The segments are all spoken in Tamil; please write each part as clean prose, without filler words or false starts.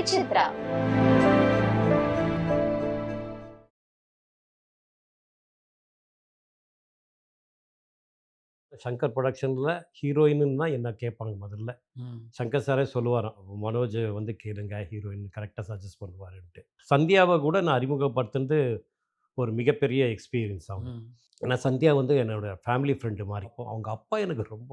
விசித்ரா. சங்கர் புரொடக்ஷனில் ஹீரோயின்னு தான் என்ன கேட்பாங்க முதல்ல. சங்கர் சாரே சொல்லுவாராம், மனோஜ் வந்து கேளுங்க ஹீரோயின் கரெக்டாக சஜஸ்ட் பண்ணுவாருன்ட்டு. சந்தியாவை கூட நான் அறிமுகப்படுத்துனது ஒரு மிகப்பெரிய எக்ஸ்பீரியன்ஸ் ஆகும். ஏன்னா சந்தியா வந்து என்னோட ஃபேமிலி ஃப்ரெண்டு மாதிரி. அவங்க அப்பா எனக்கு ரொம்ப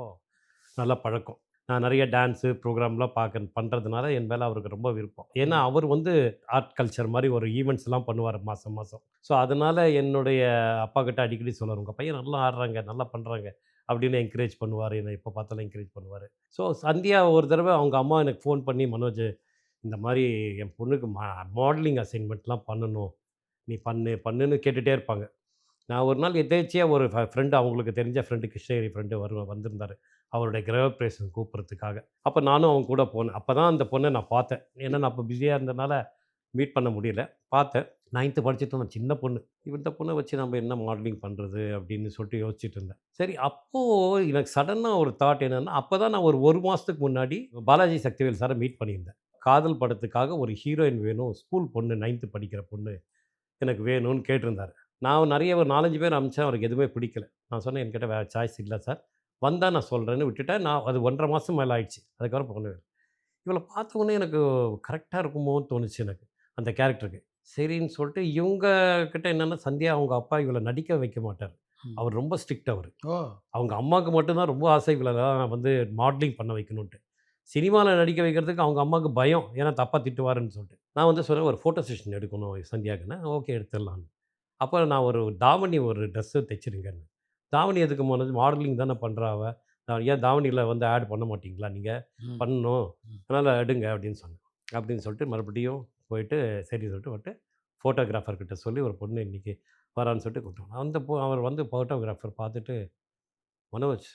நல்ல பழக்கம். நான் நிறைய டான்ஸு ப்ரோக்ராம்லாம் பண்ணுறதுனால என் மேலே அவருக்கு ரொம்ப விருப்பம். ஏன்னா அவர் வந்து ஆர்ட் கல்ச்சர் மாதிரி ஒரு ஈவெண்ட்ஸ்லாம் பண்ணுவார் மாதம் மாதம். ஸோ அதனால் என்னுடைய அப்பா கிட்ட அடிக்கடி சொல்லுவார், உங்கள் பையன் நல்லா ஆடுறாங்க, நல்லா பண்ணுறாங்க அப்படின்னு என்கரேஜ் பண்ணுவார். என்னை எப்போ பார்த்தாலும் என்கரேஜ் பண்ணுவார். ஸோ சந்தியா ஒரு தடவை அவங்க அம்மா எனக்கு ஃபோன் பண்ணி, மனோஜ் இந்த மாதிரி என் பொண்ணுக்கு மாடலிங் அசைன்மெண்ட்லாம் பண்ணணும். நீ பண்ணு பண்ணுன்னு கேட்டுகிட்டே இருப்பாங்க. நான் ஒரு நாள் எதேர்ச்சியா ஒரு ஃப்ரெண்டு, அவங்களுக்கு தெரிஞ்ச ஃப்ரெண்டு, கிருஷ்ணகிரி ஃப்ரெண்டு வந்திருந்தாரு. அவருடைய கிரகப்பிரவேசம் கூப்பிட்றதுக்காக. அப்ப நானும் அவங்க கூட போனேன். அப்ப தான் அந்த பொண்ண நான் பார்த்தேன். ஏன்னா நான் அப்ப பிஸியா இருந்தனால மீட் பண்ண முடியல. பார்த்தேன். 9த் படிச்சுட்டு இருந்த சின்ன பொண்ணு. இந்த பொண்ண வச்சு நம்ம என்ன மாடலிங் பண்றது அப்படின்னு சொல்லிட்டு யோசிச்சுட்டு இருந்தேன். சரி, அப்போ எனக்கு சடனா ஒரு தாட் என்னன்னா, அப்ப தான் நான் ஒரு 1 மாசத்துக்கு முன்னாடி பாலாஜி சக்திவேல் சார மீட் பண்ணியிருந்தேன். காதல் படத்துக்காக ஒரு ஹீரோயின் வேணும். ஸ்கூல் பொண்ணு, 9த் படிக்கிற பொண்ணு எனக்கு வேணும்னு கேட்டிருந்தாரு. நான் நெறைய ஒரு 4, 5 பேர் அனுப்பிச்சேன். அவருக்கு எதுவுமே பிடிக்கல. நான் சொன்னேன், என்கிட்ட வேற சாய்ஸ் இல்ல சார். வந்தா நான் சொல்றேன்னு விட்டுட்டேன். நான் அது 1 1/2 மாசம் மேல ஆயிடுச்சு. அதுக்கப்புறம் பொண்ணு வேணும். இவள பார்த்த உடனே எனக்கு கரெக்ட்டா இருக்குமோன்னு தோணுச்சு எனக்கு, அந்த கேரக்டருக்கு. சரின்னு சொல்லிட்டு இவங்க கிட்ட என்னன்னா, சந்தியா அவங்க அப்பா இவள நடிக்க வைக்க மாட்டாரு. ம். அவர் ரொம்ப ஸ்ட்ரிக்ட் அவரு. ஓ! அவங்க அம்மாவுக்கு மட்டும் தான் ரொம்ப ஆசை இவளலாம் வந்து மாடலிங் பண்ண வைக்கணுன்ட்டு. சினிமால நடிக்க வைக்கிறதுக்கு அவங்க அம்மாவுக்கு பயம். ஏன்னா தப்பா திட்டுவாருன்னு சொல்லிட்டு. நான் வந்து சொன்னேன், ஒரு ஃபோட்டோ செஷன் எடுக்கணும் சந்தியாக்குன்னு. ஓகே, எடுத்துடலான்னு. அப்ப நான் ஒரு தாவணி ஒரு ட்ரெஸ்ஸு தைச்சிருங்கன்னு. தாவணி எதுக்கு மனோஜ்? மாடலிங் தானே பண்றா அவ. ஏன் தாவணியில வந்து ஆட் பண்ண மாட்டீங்களா நீங்க? ம். பண்ணணும். ம். அதனால எடுங்க அப்படின்னு சொன்னேன். அப்படின்னு சொல்லிட்டு மறுபடியும் போயிட்டு சரின்னு சொல்லிட்டு ஃபோட்டோகிராஃபர் கிட்ட சொல்லி ஒரு பொண்ணு இன்னைக்கு வரான்னு சொல்லிட்டு கூப்பிட்டோம். அவர் வந்து ஃபோட்டோகிராஃபர் பார்த்துட்டு, "மனோஜ்,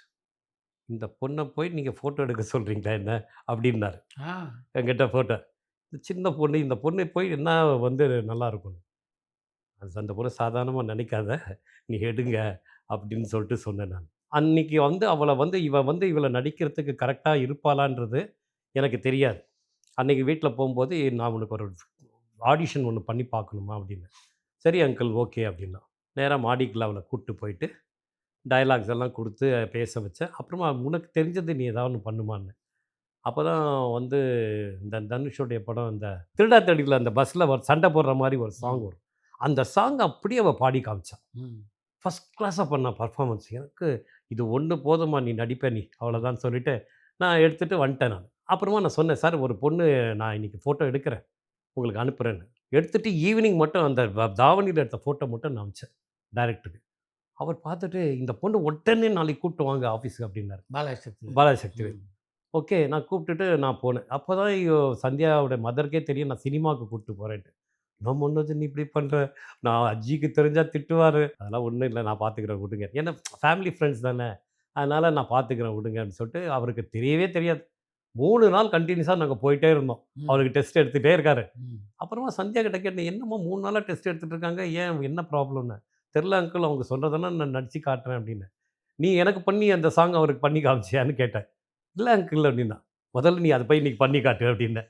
இந்த பொண்ண போய் நீங்க ஃபோட்டோ எடுக்க சொல்றீங்களா என்ன?" அப்படின்னாரு. ஆ. என்கிட்ட ஃபோட்டோ. இந்த சின்ன பொண்ணு, இந்த பொண்ணு போய் என்ன வந்து நல்லாருக்கும்? அந்த பொண்ண சாதாரணமா நினைக்காத. நீ எடுங்க அப்படின்னு சொல்லிட்டு சொன்னேன் நான். அன்னைக்கு வந்து அவள வந்து இவள நடிக்கிறதுக்கு கரெக்ட்டா இருப்பாளான்றது எனக்கு தெரியாது. அன்னைக்கு வீட்ல போம்போது, நான் உனக்கு ஒரு ஆடிஷன் ஒண்ணு பண்ணி பார்க்கணுமா அப்படின்னு. சரி அங்கிள், ஓகே அப்படின்னா. நேரா மாடிக்குள்ள அவள கூட்டு போயிட்டு, டயலாக்ஸ் எல்லாம் குடுத்து பேச வச்சேன். அப்புறமா உனக்கு தெரிஞ்சது நீ ஏதாவது ஒண்ணு பண்ணுமான்னு. அப்பதான் வந்து இந்த தனுஷோடைய படம், இந்த திருடா தேடில அந்த பஸ்ல சண்டை போடுற மாரி ஒரு சாங் ம். வரும். அந்த சாங் அப்படியே அவ பாடி காமிச்சா. ம். ஃபர்ஸ்ட் கிளாஸா பண்ணா பெர்ஃபார்மன்ஸ். எனக்கு இது ஒண்ணு போதும்மா, நீ நடிப்ப நீ. ம். அவ்வளோதான்னு சொல்லிட்டு, நான் எடுத்துட்டு வந்துட்டேன் நானு. அப்புறமா நான் சொன்னேன், சார் ஒரு பொண்ணு நான் இன்னைக்கு ஃபோட்டோ எடுக்கிறேன். உங்களுக்கு அனுப்புறேன்னு. எடுத்துட்டு ஈவினிங் மட்டும் அந்த தாவணியில எடுத்த ஃபோட்டோ மட்டும் நான் அனுப்பிச்சேன் டைரக்டருக்கு. அவர் பார்த்துட்டு, இந்த பொண்ணு உடனே நாளைக்கு கூப்பிட்டு வாங்க ஆஃபீஸ்க்கு அப்படின்னாரு. பாலாசக்தி. பாலாஜி சக்திவேல். ம். ஓகே. நான் கூப்பிட்டுட்டு நான் போனேன். அப்பதான் சந்தியாவோட மதருக்கே தெரியும் நான் சினிமாவுக்கு கூட்டிட்டு போறேன்ட்டு. "என்ன மனோஜ் நீ இப்படி பண்ற? நான் அஜிக்கு தெரிஞ்சா திட்டுவாரு." "அதெல்லாம் ஒண்ணும் இல்ல. நான் பார்த்துக்கிறேன் விடுங்க." ஏன்னா ஃபேமிலி ஃப்ரெண்ட்ஸ் தானே. அதனால நான் பார்த்துக்கிறேன் விடுங்க அப்படின்னு சொல்லிட்டு அவருக்கு தெரியவே தெரியாது. 3 நாள் கன்டினியூஸா நாங்க போயிட்டே இருந்தோம். ம். அவருக்கு டெஸ்ட் எடுத்துட்டே இருக்காரு. ம். அப்புறமா சந்தியா கிட்ட கேட்டேன், "என்னம்மா 3 நாளா டெஸ்ட் எடுத்துட்டு இருக்காங்க. ஏன் என்ன ப்ராப்ளம்ன்னு?" "தெரியல அங்கிள். அவங்க சொல்றதெல்லாம் நான் நடிச்சு காட்டுறேன்" அப்படின்னேன். "நீ எனக்கு பண்ணி அந்த சாங் அவருக்கு பண்ணி காமிச்சியான்னு?" கேட்டேன். "இல்ல அங்கிள்" அப்படின்னா. "முதல்ல நீ அத போய் இன்னைக்கு பண்ணி காட்டு" அப்படின்னேன்.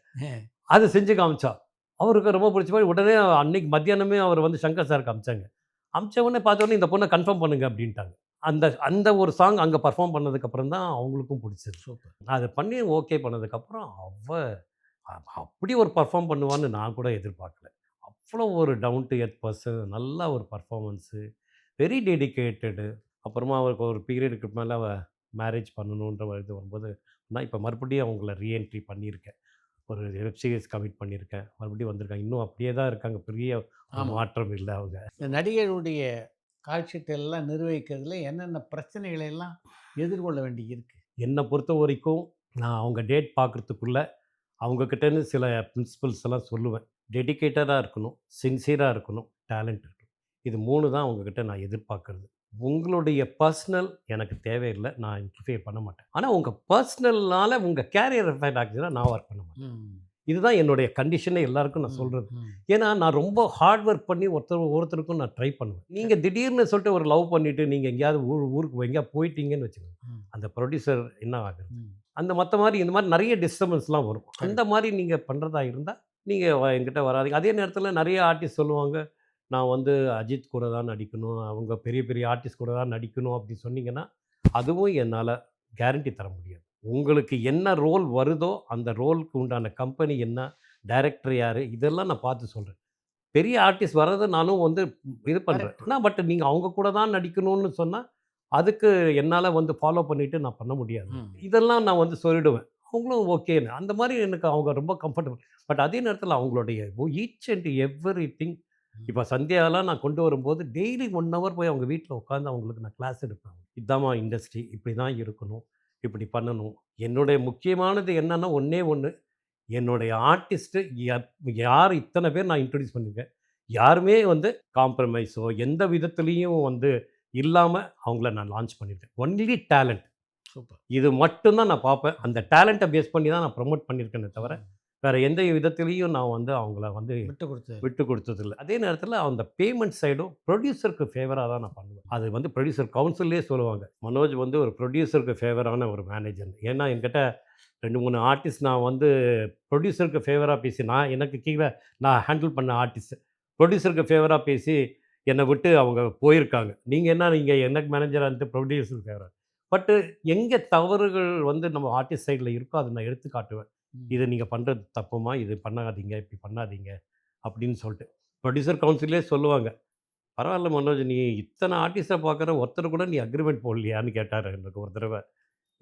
அத செஞ்சு காமிச்சா. அவருக்கு ரொம்ப புடிச்ச மாரி உடனே அன்னைக்கு மத்தியானமே அவர் வந்து சங்கர் சாருக்கு அனுப்பிச்சாங்க. அனுப்பிச்ச உடனே பார்த்த உடனே இந்த பொண்ண கன்ஃபார்ம் பண்ணுங்க அப்படின்ட்டாங்க. அந்த அந்த ஒரு சாங் அங்க பெர்ஃபார்ம் பண்ணதுக்கு அப்புறம் தான் அவங்களுக்கும் புடிச்சது. சூப்பர். அத பண்ணி ஓகே பண்ணதுக்கப்புறம் அப்படி ஒரு பெர்ஃபார்ம் பண்ணுவான்னு நான் கூட எதிர்பார்க்கல. அவ்வளோ ஒரு டவுன் டூ எர்த் பெர்சன். நல்ல ஒரு பெர்ஃபார்மன்ஸு. வெரி டெடிகேட்டடு. அப்புறமா அவருக்கு ஒரு பீரியடுக்கு மேல மேரேஜ் பண்ணணுன்ற ஒரு இது வரும்போது, நான் இப்ப மறுபடியும் அவங்கள ரீஎன்ட்ரி பண்ணியிருக்கேன். ஒரு வெப் சீரிஸ் கமிட் பண்ணியிருக்கேன். மறுபடியும் வந்திருக்காங்க. இன்னும் அப்படியே தான் இருக்காங்க. பெரிய ஒரு ஆமா. மாற்றம் இல்ல அவங்க. இந்த நடிகருடைய காட்சித்த எல்லாம் நிர்வகிக்கிறதுல என்னென்ன பிரச்சனைகளை எல்லாம் எதிர்கொள்ள வேண்டி இருக்கு? என்ன பொறுத்தவரைக்கும், நான் அவங்க டேட் பார்க்கறதுக்குள்ள, அவங்க கிட்டேருந்து சில பிரின்சிபல்ஸ் எல்லாம் சொல்லுவேன். டெடிகேட்டடா இருக்கணும், சின்சியரா இருக்கணும், டேலண்ட் இருக்கணும். இது 3 தான் அவங்ககிட்ட நான் எதிர்பார்க்கிறது. உங்களுடைய பர்சனல் எனக்கு தேவையில்ல. நான் இன்டர்ஃபியர் பண்ண மாட்டேன். ஆனா உங்க பர்சனல்னால உங்க கேரியர் அஃபெக்ட் ஆச்சுன்னா, நான் ஒர்க் பண்ண மாட்டேன். ம். இதுதான் என்னுடைய கண்டிஷனே எல்லாருக்கும் நான் ம். சொல்றது. ம். ஏன்னா, நான் ரொம்ப ஹார்ட் ஒர்க் பண்ணி ஒருத்தருக்கும் நான் ட்ரை பண்ணுவேன். நீங்க திடீர்னு சொல்லிட்டு ஒரு லவ் பண்ணிட்டு, நீங்க எங்கேயாவது ஊருக்கு எங்கேயாவது போயிட்டீங்கன்னு வச்சுக்கோங்க. ம். அந்த புரொடியூசர் என்ன ஆகுறது? ம். அந்த மத்த மாரி இந்த மாரி நெறைய டிஸ்டர்பன்ஸ்லாம் வரும். அந்த கரெக்ட். மாரி நீங்க பண்றதா இருந்தா, நீங்கள் என்கிட்ட வராதீங்க. அதே நேரத்தில் நிறைய ஆர்டிஸ்ட் சொல்லுவாங்க, நான் வந்து அஜித் கூட தான் நடிக்கணும், அவங்க பெரிய பெரிய ஆர்டிஸ்ட் கூட தான் நடிக்கணும் அப்படி சொன்னீங்கன்னா, அதுவும் என்னால் கேரண்டி தர முடியாது. உங்களுக்கு என்ன ரோல் வருதோ, அந்த ரோலுக்கு உண்டான கம்பெனி என்ன, டைரக்டர் யாரு, இதெல்லாம் நான் பார்த்து சொல்றேன். பெரிய ஆர்டிஸ்ட் வர்றத நானும் வந்து இது பண்றேன். கரெக்ட். ஆனா பட் நீங்க அவங்க கூட தான் நடிக்கணும்னு சொன்னா, அதுக்கு என்னால வந்து ஃபாலோ பண்ணிட்டு நான் பண்ண முடியாது. ம். இதெல்லாம் நான் வந்து சொல்லிடுவேன். அவங்களும் ஓகேன்னு. அந்த மாரி எனக்கு அவங்க ரொம்ப கம்ஃபர்டபுள். பட் அதே நேரத்தில அவங்களுடைய ஈச் அண்ட் எவரிதிங் ம். இப்ப சந்தியாலாம் நான் கொண்டு வரும்போது, டெய்லி 1 ஹவர் போய் அவங்க வீட்ல உட்காந்து அவங்களுக்கு நான் கிளாஸ் எடுப்பேன். இதாம்மா இண்டஸ்ட்ரி. இப்படி தான் இருக்கணும். இப்படி பண்ணணும். என்னுடைய முக்கியமானது என்னன்னா, ஒண்ணே ஒண்ணு என்னுடைய ஆர்டிஸ்ட்டு யார் இத்தன பேர் நான் இன்ட்ரோடியூஸ் பண்ணியிருக்கேன். யாருமே வந்து காம்ப்ரமைஸோ, எந்த விதத்திலயும் வந்து இல்லாம அவங்கள நான் லான்ச் பண்ணியிருக்கேன். Only talent. சூப்பர். இது மட்டும் தான் நான் பார்ப்பேன். அந்த டேலண்ட்ட பேஸ் பண்ணி தான் நான் ப்ரமோட் பண்ணியிருக்கேனே தவிர, ம். வேற எந்த விதத்திலயும் நான் வந்து அவங்கள வந்து விட்டு கொடுத்தது. விட்டு குடுத்ததில்ல. அதே நேரத்தில அந்த பேமெண்ட் சைடும் புரொடியூசருக்கு ஃபேவரா தான் நான் பண்ணுவேன். அது வந்து புரொடியூசர் கவுன்சில்லயே சொல்லுவாங்க. மனோஜ் வந்து ஒரு புரொடியூசருக்கு ஃபேவரான ஒரு மேனேஜர்ன்னு. ஏன்னா என்கிட்ட 2, 3 ஆர்டிஸ்ட் நான் வந்து புரொடியூசருக்கு ஃபேவரா பேசி எனக்கு கீழ நான் ஹேண்டில் பண்ண ஆர்டிஸ்ட். புரொடியூசருக்கு ஃபேவரா பேசி என்ன விட்டு அவங்க போயிருக்காங்க. நீங்க எனக்கு மேனேஜரா இருந்துட்டு புரொடியூசருக்கு ஃபேவரா. பட்டு எங்க தவறுகள் வந்து நம்ம ஆர்டிஸ்ட் சைட்ல இருக்கோ, அத நான் எடுத்து காட்டுவேன். ம். "இது நீங்க பண்றது தப்பும்மா. இது பண்ணாதீங்க. இப்படி பண்ணாதீங்க." அப்படின்னு சொல்லிட்டு. புரொடியூசர் கவுன்சிலே சொல்லுவாங்க. "பரவால்ல மனோஜ், நீ இத்தன ஆர்டிஸ்ட்ட பார்க்குற, ஒருத்தர் கூட நீ அக்ரீமெண்ட் போடலையான்னு?" கேட்டாரு எனக்கு ஒரு தடவ.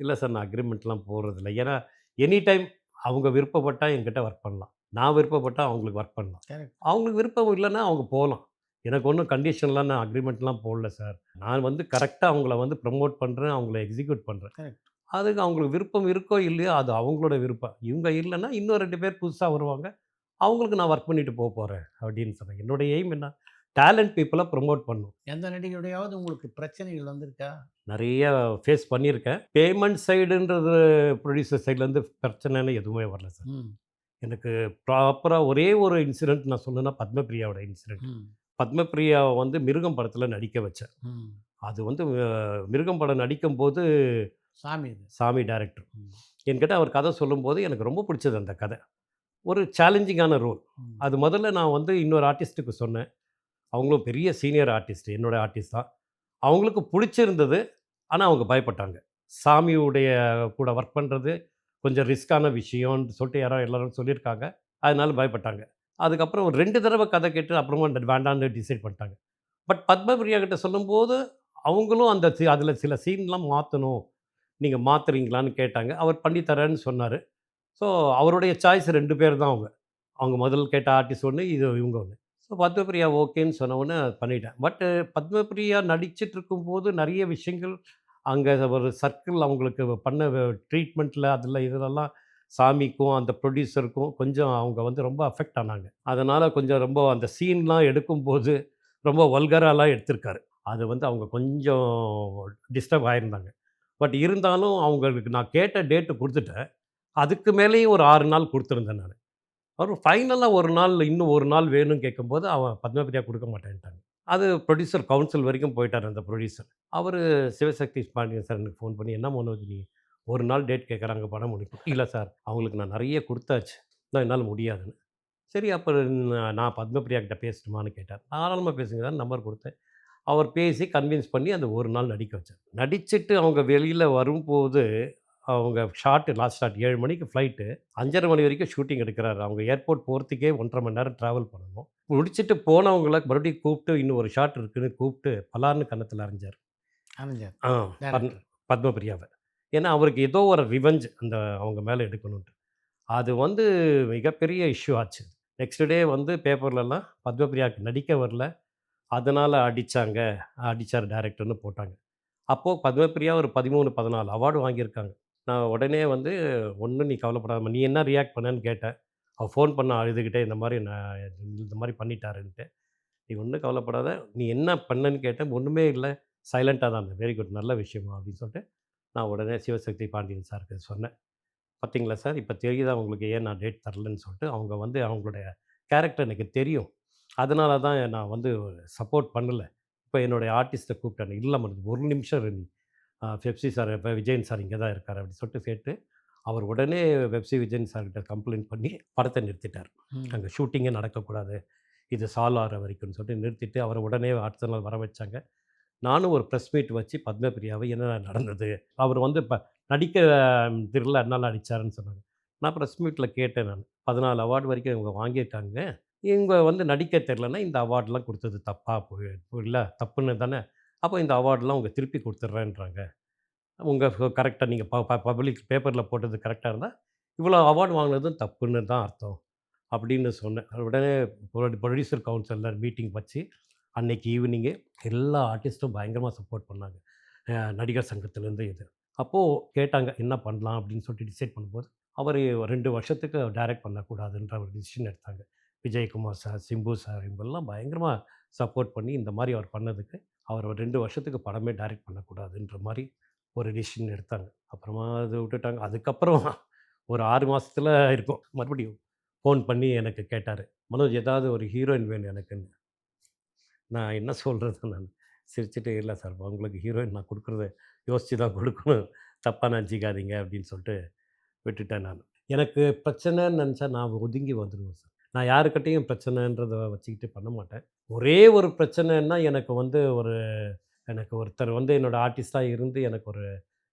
"இல்ல சார், நான் அக்ரீமெண்ட்லாம் போடுறதில்ல." ஏன்னா, எனி டைம் அவங்க விருப்பப்பட்டா என்கிட்ட ஒர்க் பண்ணலாம். நான் விருப்பப்பட்டா அவங்களுக்கு ஒர்க் பண்ணலாம். கரெக்ட். அவங்களுக்கு விருப்பம் இல்லன்னா அவங்க போலாம். எனக்கு ஒண்ணும் கண்டிஷன்லாம் நான் அக்ரீமெண்ட்லாம் போடல சார். நான் வந்து கரெக்ட்டா அவங்கள வந்து ப்ரமோட் பண்றேன், அவங்கள எக்ஸிக்யூட் பண்றேன். கரெக்ட். அதுக்கு அவங்களுக்கு விருப்பம் இருக்கோ இல்லையோ, அது அவங்களோட விருப்பம். இவங்க இல்லன்னா, இன்னும் 2 பேர் புதுசா வருவாங்க. அவங்களுக்கு நான் ஒர்க் பண்ணிட்டு போறேன் அப்படின்னு சொன்னேன். என்னோட எய்ம் என்ன? டேலண்ட் பீப்பிள ப்ரமோட் பண்ணணும். எந்த நடிகையோடையாவது உங்களுக்கு பிரச்சனைகள் வந்திருக்கா? நெறைய ஃபேஸ் பண்ணியிருக்கேன். பேமெண்ட் சைடுன்றது ப்ரொடியூசர் சைட்லேருந்து பிரச்சனைன்னு எதுவுமே வரல சார். ம். எனக்கு ப்ராப்பரா ஒரே ஒரு இன்சிடென்ட் நான் சொல்லணும்னா, பத்மபிரியாவோட இன்சிடென்ட். ம். பத்மபிரியாவ வந்து மிருகம் படத்தில நடிக்க வச்சேன். ம். அது வந்து மிருகம் படம் நடிக்கும்போது சாமி இது. சாமி டைரக்டர். ம். என்கிட்ட அவர் கதை சொல்லும்போது எனக்கு ரொம்ப பிடிச்சது அந்த கதை. ஒரு சேலஞ்சிங்கான ரோல். ம். அது முதல்ல நான் வந்து இன்னொரு ஆர்டிஸ்ட்டுக்கு சொன்னேன். அவங்களும் பெரிய சீனியர் ஆர்டிஸ்ட். என்னோட ஆர்டிஸ்ட் தான். அவங்களுக்கு புடிச்சிருந்தது. ஆனா, அவங்க பயப்பட்டாங்க. சாமியுடைய கூட ஒர்க் பண்றது கொஞ்சம் ரிஸ்க்கான விஷயம்னு சொல்லிட்டு எல்லாரும் சொல்லியிருக்காங்க. அதனால பயப்பட்டாங்க. அதுக்கப்புறம் ஒரு 2 தடவ கதை கேட்டு அப்புறமா வேண்டான்னு டிசைட் பண்ணிட்டாங்க. பட் பத்மபிரியா கிட்ட சொல்லும்போது, அவங்களும் அந்த அதில சில சீன்லாம் மாத்தணும். நீங்க மாத்துறீங்களான்னு கேட்டாங்க. அவர் பண்ணி தரேன்னு சொன்னாரு. ஸோ, அவருடைய சாய்ஸ் 2 பேர் தான் அவங்க. அவங்க முதல் கேட்ட ஆர்டிஸ்ட் ஒண்ணு, இவங்க ஒண்ணு. ஸோ பத்மபிரியா ஓகேன்னு சொன்ன உடனே பண்ணிட்டேன். பட் பத்மபிரியா நடிச்சிட்டுருக்கும்போது நெறைய விஷயங்கள் அங்க ஒரு சர்க்கிள் அவங்களுக்கு பண்ண ட்ரீட்மெண்ட்ல அதில இதுலலாம் சாமிக்கும், அந்த ப்ரொடியூசருக்கும் கொஞ்சம் அவங்க வந்து ரொம்ப அஃபெக்ட் ஆனாங்க. அதனால கொஞ்சம் ரொம்ப அந்த சீன்லாம் எடுக்கும்போது ரொம்ப வல்கராலாம் எடுத்திருக்காரு. அது வந்து அவங்க கொஞ்சம் டிஸ்டர்ப் ஆயிருந்தாங்க. பட் இருந்தாலும் அவங்களுக்கு நான் கேட்ட டேட் குடுத்துட்டேன். அதுக்கு மேலேயும் ஒரு 6 நாள் குடுத்துருந்தேன் நானு. அவரு ஃபைனலா 1 நாள் இன்னும் 1 நாள் வேணும்னு கேட்கும்போது, அவன் பத்மபிரியா குடுக்க மாட்டேன்ட்டாங்க. அது புரொடியூசர் கவுன்சில் வரைக்கும் போயிட்டாரு அந்த புரொடியூசர். அவரு சிவசக்தி பாண்டியன் சார் எனக்கு ஃபோன் பண்ணி, "என்ன மனோஜ் நீ 1 நாள் டேட் கேட்குறாங்க பண்ண முடியுமா?" "இல்ல சார், அவங்களுக்கு நான் நெறைய குடுத்தாச்சு. அதான் என்னால முடியாதுன்னு." சரி அப்ப நான் பத்மபிரியா கிட்ட பேசட்டுமான்னு கேட்டார். தாராளமா பேசுங்க சார்ன்னு நம்பர் குடுத்தேன். அவர் பேசி கன்வின்ஸ் பண்ணி அந்த 1 நாள் நடிக்க வச்சார். நடிச்சுட்டு அவங்க வெளியில வரும்போது, அவங்க லாஸ்ட் ஷாட் 7 மணிக்கு ஃப்ளைட்டு. 5:30 மணி வரைக்கும் ஷூட்டிங் எடுக்குறாரு. அவங்க ஏர்போர்ட் போறதுக்கே 1 1/2 மணி நேரம் டிராவல் பண்ணணும். முடிச்சுட்டு போனவங்கள மறுபடியும் கூப்ட்டு இன்னும் ஒரு ஷாட் இருக்குன்னு கூப்ட்டு பலார்ன்னு கன்னத்துல அறைஞ்சாரு. அனஞ்சர். ஆ பத்ம டைரக்டர். பத்மபிரியாவ. ஏன்னா அவருக்கு ஏதோ ஒரு ரிவெஞ்ச் அவங்க மேல எடுக்கணுன்ட்டு. அது வந்து மிகப்பெரிய இஷ்யூ ஆச்சு. நெக்ஸ்ட் டே வந்து பேப்பர்லலாம் பத்மபிரியாவுக்கு நடிக்க வரல. அதனால அடிச்சாரு டைரக்டர்ன்னு போட்டாங்க. அப்போ பத்மபிரியா ஒரு 13, 14 அவார்டு வாங்கியிருக்காங்க. நான் உடனே வந்து, "ஒண்ணும் நீ கவலைப்படாதம்மா." "நீ என்ன ரியாக்ட் பண்ணேன்னு?" கேட்டேன். அவ ஃபோன் பண்ணா அழுதுகிட்டே, இந்த மாரி பண்ணிட்டாருன்ட்டு. "நீ ஒண்ணும் கவலைப்படாத. நீ என்ன பண்ணேன்னு கேட்டேன்." "ஒண்ணுமே இல்ல. சைலன்ட்டா தான் இருந்தேன்." "Very good. நல்ல விஷயம்மா." அப்படின்னு சொல்லிட்டு, நான் உடனே சிவசக்தி பாண்டியன் சாருக்கு சொன்னேன். "பார்த்தீங்களா சார், இப்ப தெரியுதா உங்களுக்கு ஏன் நான் டேட் தரலன்னு சொல்லிட்டு." அவங்க வந்து அவங்களுடைய கேரக்டர் எனக்கு தெரியும். அதனால தான் நான் வந்து சப்போர்ட் பண்ணல. இப்ப என்னுடைய ஆர்டிஸ்ட்ட கூப்பிட்டேன். "இல்ல மேடம், ஒரு நிமிஷம் இரு நீ. பெப்சி சார் இப்ப விஜயன் சார் இங்க தான் இருக்காரு." அப்படின்னு சொல்லிட்டு கேட்டு, அவர் உடனே வெப்சி விஜயன் சார்கிட்ட கம்ப்ளைண்ட் பண்ணி படத்தை நிறுத்திட்டார். அங்கே ஷூட்டிங்கே நடக்கக்கூடாது, இது சால்வ் ஆகிற வரைக்கும்னு சொல்லிட்டு நிறுத்திட்டு அவரை உடனே அடுத்த நாள் வர வச்சாங்க. நானும் ஒரு ப்ரெஸ் மீட் வச்சு பத்மபிரியாவை என்ன நடந்தது, அவர் வந்து இப்போ நடிக்க தெரியல அதனால அடித்தாருன்னு சொன்னாங்க. நான் ப்ரெஸ் மீட்டில் கேட்டேன் நான், 14 அவார்டு வரைக்கும் இவங்க வாங்கியிருக்காங்க, இவங்க வந்து நடிக்க தெரிலன்னா இந்த அவார்ட்லாம் கொடுத்தது தப்பா இல்லை தப்புன்னு தானே, அப்போ இந்த அவார்ட்லாம் உங்க திருப்பி கொடுத்துட்றேன்றாங்க, உங்கள் கரெக்டாக நீங்கள் பப்ளிக் பேப்பரில் போட்டது கரெக்டாக இருந்தால் இவ்வளோ அவார்டு வாங்கினதும் தப்புன்னு தான் அர்த்தம் அப்படின்னு சொன்னேன். உடனே ப்ரொடியூசர் கவுன்சிலர் மீட்டிங் வச்சு அன்னைக்கு ஈவினிங்கே எல்லா ஆர்டிஸ்ட்டும் பயங்கரமாக சப்போர்ட் பண்ணாங்க. நடிகர் சங்கத்திலேருந்து இது. அப்போது கேட்டாங்க என்ன பண்ணலாம் அப்படின்னு சொல்லிட்டு டிசைட் பண்ணும்போது, அவர் 2 வருஷத்துக்கு டைரக்ட் பண்ணக்கூடாதுன்ற ஒரு டிசிஷன் எடுத்தாங்க. விஜயகுமார் சார், சிம்பு சார் இவங்கெல்லாம் பயங்கரமாக சப்போர்ட் பண்ணி இந்த மாதிரி அவர் பண்ணதுக்கு, அவர் 2 வருஷத்துக்கு படமே டைரக்ட் பண்ணக்கூடாதுன்ற மாதிரி ஒரு டிசிஷன் எடுத்தாங்க. அப்புறமா அது விட்டுட்டாங்க. அதுக்கப்புறம் ஒரு 6 மாசத்துல இருக்கும். மறுபடியும் ஃபோன் பண்ணி எனக்கு கேட்டாரு. "மனோஜ் ஏதாவது ஒரு ஹீரோயின் வேணும் எனக்குன்னு." நான் என்ன சொல்றது நான் சிரிச்சுட்டு, "இல்ல சார் உங்களுக்கு ஹீரோயின் நான் குடுக்குறத யோசிச்சு தான் குடுக்கணும். தப்பா நெனச்சுக்காதீங்க." அப்படின்னு சொல்லிட்டு விட்டுட்டேன் நானு. எனக்கு பிரச்சனைன்னு நெனச்சா நான் ஒதுங்கி வந்துருவேன் சார். நான் யாருக்கிட்டயும் பிரச்சனைன்றத வச்சுக்கிட்டு பண்ண மாட்டேன். ஒரே ஒரு பிரச்சனைன்னா எனக்கு ஒருத்தர் வந்து என்னோட ஆர்டிஸ்ட்டா இருந்து எனக்கு ஒரு